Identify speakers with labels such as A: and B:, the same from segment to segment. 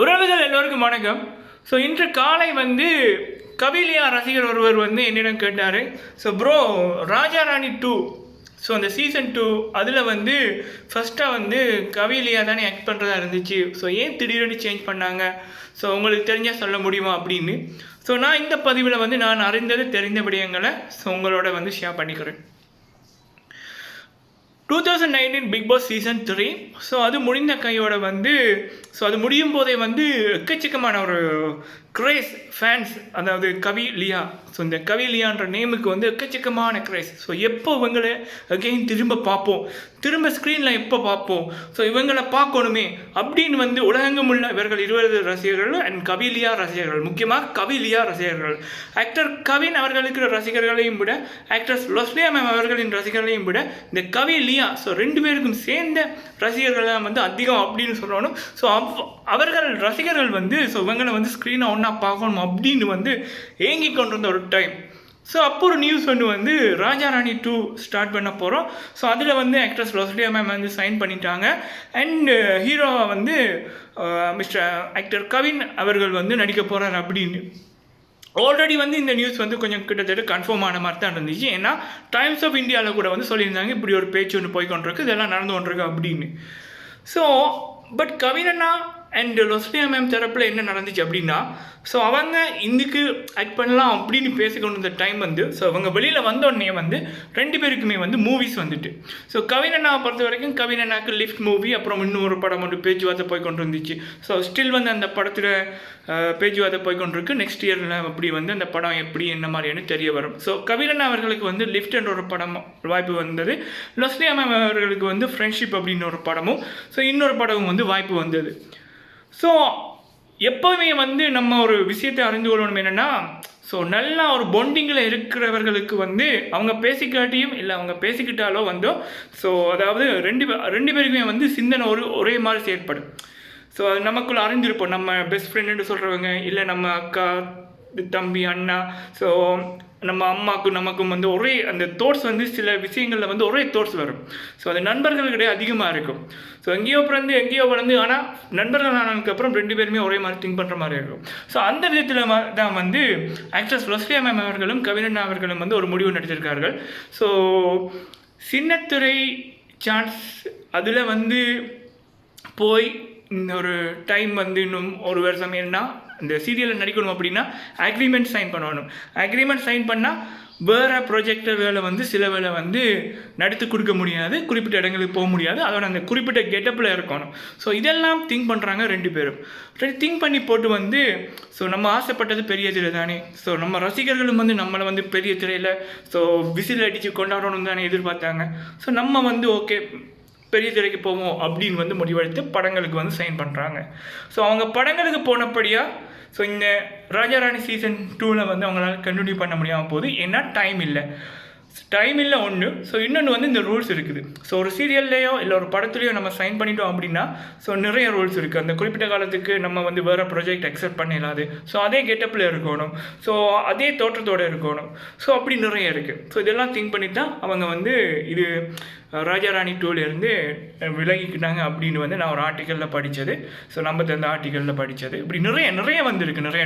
A: உறவுகள் எல்லோருக்கும் வணக்கம். ஸோ இன்று காலை வந்து கபிலியா ரசிகர் ஒருவர் வந்து என்னிடம் கேட்டார். So bro, Raja Rani 2, so அந்த சீசன் 2 அதில் வந்து ஃபஸ்ட்டாக வந்து கபிலியா தானே ஆக்ட் பண்ணுறதா இருந்துச்சு. ஸோ ஏன் திடீர்னு சேஞ்ச் பண்ணாங்க, ஸோ உங்களுக்கு தெரிஞ்சால் சொல்ல முடியுமா அப்படின்னு. ஸோ நான் இந்த பதிவில் வந்து நான் அறிந்தது தெரிந்த விடயங்களை ஸோ உங்களோட வந்து ஷேர் பண்ணிக்கிறேன். 2019 பிக் பாஸ் சீசன் 3, ஸோ அது முடிந்த கையோட வந்து ஸோ அது முடியும் போதே வந்து எக்கச்சக்கமான ஒரு கிரேஸ் ஃபேன்ஸ், அதாவது கபிலியா. ஸோ இந்த கபிலியான்ற நேமுக்கு வந்து எக்கச்சக்கமான கிரேஸ். ஸோ எப்போ இவங்களை அகெயின் திரும்ப பார்ப்போம், திரும்ப ஸ்க்ரீனில் எப்போ பார்ப்போம், ஸோ இவங்களை பார்க்கணுமே அப்படின்னு வந்து உலகெங்கும் உள்ள இவர்கள் 20 ரசிகர்கள் அண்ட் கபிலியா ரசிகர்கள், முக்கியமாக கபிலியா ரசிகர்கள், ஆக்டர் கவின் அவர்களுக்கு ரசிகர்களையும் விட, ஆக்ட்ரஸ் லொஸ்லியா மேம் அவர்களின் ரசிகர்களையும் விட இந்த கபிலியா ஸோ 2 பேருக்கும் சேர்ந்த ரசிகர்கள் தான் வந்து அதிகம் அப்படின்னு சொல்லணும். ஸோ அவர்கள் ரசிகர்கள் வந்து ஸோ இவங்களை வந்து ஸ்க்ரீனை ஒன்றா பார்க்கணும் அப்படின்னு வந்து ஏங்கி கொண்டிருந்த ஒரு டைம். ஸோ அப்போ ஒரு நியூஸ் ஒன்று வந்து ராஜா ராணி 2 ஸ்டார்ட் பண்ண போகிறோம். ஸோ அதில் வந்து ஆக்ட்ரஸ் லொஸ்லியா மேம் வந்து சைன் பண்ணிட்டாங்க. அண்ட் ஹீரோவை வந்து மிஸ்டர் ஆக்டர் கவின் அவர்கள் வந்து நடிக்க போகிறார் அப்படின்னு ஆல்ரெடி வந்து இந்த நியூஸ் வந்து கொஞ்சம் கிட்டத்தட்ட கன்ஃபார்ம் ஆன மாதிரி தான் இருந்துச்சு. ஏன்னா டைம்ஸ் ஆஃப் இந்தியாவில் கூட வந்து சொல்லியிருந்தாங்க இப்படி ஒரு பேச்சு ஒன்று போய் கொண்டிருக்கு, இதெல்லாம் நடந்து கொண்டிருக்கு அப்படின்னு. ஸோ பட் கவினண்ணா அண்ட் லொஸ்லியா மேம் தரப்பில் என்ன நடந்துச்சு அப்படின்னா, ஸோ அவங்க இதுக்கு ஆக்ட் பண்ணலாம் அப்படின்னு பேசிக்கொண்டு இருந்த டைம் வந்து ஸோ அவங்க வெளியில் வந்தோடனே வந்து 2 பேருக்குமே வந்து மூவிஸ் வந்துட்டு. ஸோ கவினண்ணாவை பொறுத்த வரைக்கும் கவினண்ணாக்கு லிஃப்ட் மூவி, அப்புறம் இன்னொரு படம் வந்து பேச்சுவார்த்தை போய் கொண்டு இருந்துச்சு. ஸோ ஸ்டில் வந்து அந்த படத்தில் பேச்சுவார்த்தை போய் கொண்டிருக்கு. நெக்ஸ்ட் இயரில் அப்படி வந்து அந்த படம் எப்படி என்ன மாதிரின்னு தெரிய வரும். ஸோ கவினண்ணா அவர்களுக்கு வந்து லிஃப்ட் என்ற ஒரு படம் வாய்ப்பு வந்தது. லொஸ்லியா மேம் அவர்களுக்கு வந்து ஃப்ரெண்ட்ஷிப் அப்படின்னு ஒரு படமும், ஸோ இன்னொரு படமும் வந்து வாய்ப்பு வந்தது. ஸோ எப்போவுமே வந்து நம்ம ஒரு விஷயத்தை அறிந்து கொள்ளணும் என்னென்னா, ஸோ நல்லா ஒரு பாண்டிங்கில் இருக்கிறவர்களுக்கு வந்து அவங்க பேசிக்காட்டியும் இல்லை அவங்க பேசிக்கிட்டாலோ வந்தோ ஸோ அதாவது ரெண்டு பேருக்குமே வந்து சிந்தனை ஒரே மாதிரி செயற்படும். ஸோ அது நமக்குள்ள அறிஞ்சிருப்போம். நம்ம பெஸ்ட் ஃப்ரெண்டுன்னு சொல்கிறவங்க, இல்லை நம்ம அக்கா தம்பி அண்ணா, ஸோ நம்ம அம்மாவுக்கும் நமக்கும் வந்து ஒரே அந்த தோட்ஸ் வந்து சில விஷயங்களில் வந்து ஒரே தோட்ஸ் வரும். ஸோ அது நண்பர்கள்கிட்டே அதிகமாக இருக்கும். ஸோ எங்கேயோ பிறந்து எங்கேயோ வளர்ந்து, ஆனால் நண்பர்கள் ஆனதுக்கப்புறம் 2 பேருமே ஒரே மாதிரி திங்க் பண்ணுற மாதிரி இருக்கும். ஸோ அந்த விதத்தில் தான் வந்து ஆக்ட்ரஸ் லொஸ்லியா மேம் அவர்களும் கவினண்ணா அவர்களும் வந்து ஒரு முடிவு நடித்திருக்கார்கள். ஸோ சின்னத்திரை சான்ஸ் அதில் வந்து போய் இந்த ஒரு டைம் வந்து இன்னும் ஒரு வருஷம் என்ன இந்த சீரியலில் நடிக்கணும் அப்படின்னா அக்ரிமெண்ட் சைன் பண்ணணும். அக்ரிமெண்ட் சைன் பண்ணால் வேறு ப்ரொஜெக்டர்களை வந்து சில வேலை வந்து நடித்து கொடுக்க முடியாது, குறிப்பிட்ட இடங்களுக்கு போக முடியாது, அதோட அந்த குறிப்பிட்ட கெட்டப்பில் இருக்கணும். ஸோ இதெல்லாம் திங்க் பண்ணுறாங்க 2 பேரும். திங்க் பண்ணி போட்டு வந்து ஸோ நம்ம ஆசைப்பட்டது பெரிய திரை தானே, ஸோ நம்ம ரசிகர்களும் வந்து நம்மளை வந்து பெரிய திரையில் ஸோ விசில் அடித்து கொண்டாடணும் தானே எதிர்பார்த்தாங்க. ஸோ நம்ம வந்து ஓகே பெரிய திரைக்கு போவோம் அப்படின்னு வந்து முடிவெடுத்து படங்களுக்கு வந்து சைன் பண்ணுறாங்க. ஸோ அவங்க படங்களுக்கு போனபடியாக ஸோ இந்த ராஜா ராணி சீசன் 2ல் வந்து அவங்களால கண்டினியூ பண்ண முடியாமல் போகுது. ஏன்னா டைம் இல்லை ஒன்று. ஸோ இன்னொன்று வந்து இந்த ரூல்ஸ் இருக்குது. ஸோ ஒரு சீரியல்லையோ இல்லை ஒரு படத்துலையோ நம்ம சைன் பண்ணிட்டோம் அப்படின்னா ஸோ நிறைய ரூல்ஸ் இருக்குது. அந்த குறிப்பிட்ட காலத்துக்கு நம்ம வந்து வேறு ப்ராஜெக்ட் அக்செப்ட் பண்ணிடலாது. ஸோ அதே கெட்டப்பில் இருக்கணும், ஸோ அதே தோற்றத்தோடு இருக்கணும், ஸோ அப்படி நிறைய இருக்குது. ஸோ இதெல்லாம் திங்க் பண்ணி தான் அவங்க வந்து இது ராஜா ராணி 2லேருந்து விலகிக்கிட்டாங்க அப்படின்னு வந்து நான் ஒரு ஆர்டிக்கலில் படித்தது. ஸோ நம்ம அந்த ஆர்டிக்கலில் படித்தது இப்படி நிறைய வந்திருக்கு, நிறைய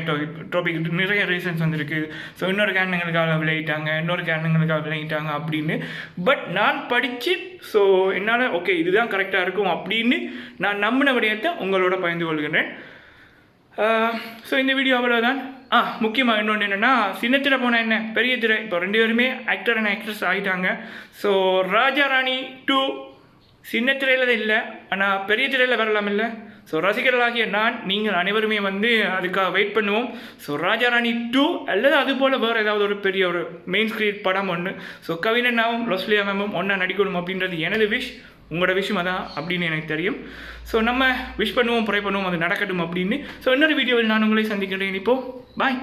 A: டாபிக், நிறைய ரீசன்ஸ் வந்துருக்கு. ஸோ இன்னொரு காரணங்களுக்காக விளையிட்டாங்க, இன்னொரு காரணங்களுக்காக விளையிட்டாங்க அப்படின்னு. பட் நான் படித்து ஸோ என்னால் ஓகே இதுதான் கரெக்டாக இருக்கும் அப்படின்னு நான் நம்பின விடயத்தை உங்களோட பகிர்ந்து கொள்கிறேன். ஸோ இந்த வீடியோ அவ்வளோதான். முக்கியமாக இன்னொன்று என்னென்னா, சின்ன திரை போனால் என்ன பெரிய திரை, இப்போ 2 பேருமே ஆக்டர் அண்ட் ஆக்ட்ரஸ் ஆகிட்டாங்க. ஸோ ராஜா ராணி 2 சின்ன திரையில் இல்லை, ஆனால் பெரிய திரையில் வரலாம் இல்லை. ஸோ ரசிகர்களாகிய நீங்கள் அனைவருமே வந்து அதுக்காக வெயிட் பண்ணுவோம். ஸோ ராஜா ராணி 2 அல்லது அதுபோல் வேறு ஏதாவது ஒரு பெரிய ஒரு மெயின் ஸ்க்ரீன் படம் ஒன்று ஸோ கவினண்ணாவும் லொஸ்லியா மேமும் ஒன்றா நடிக்கணும் அப்படின்றது எனது விஷ். உங்களோட விஷயம் அதான் அப்படின்னு எனக்கு தெரியும். ஸோ நம்ம விஷ் பண்ணுவோம், ப்ரே பண்ணுவோம், அது நடக்கட்டும் அப்படின்னு. ஸோ இன்னொரு வீடியோவில் நான் உங்களை சந்திக்கிறேன். இப்போது பாய்.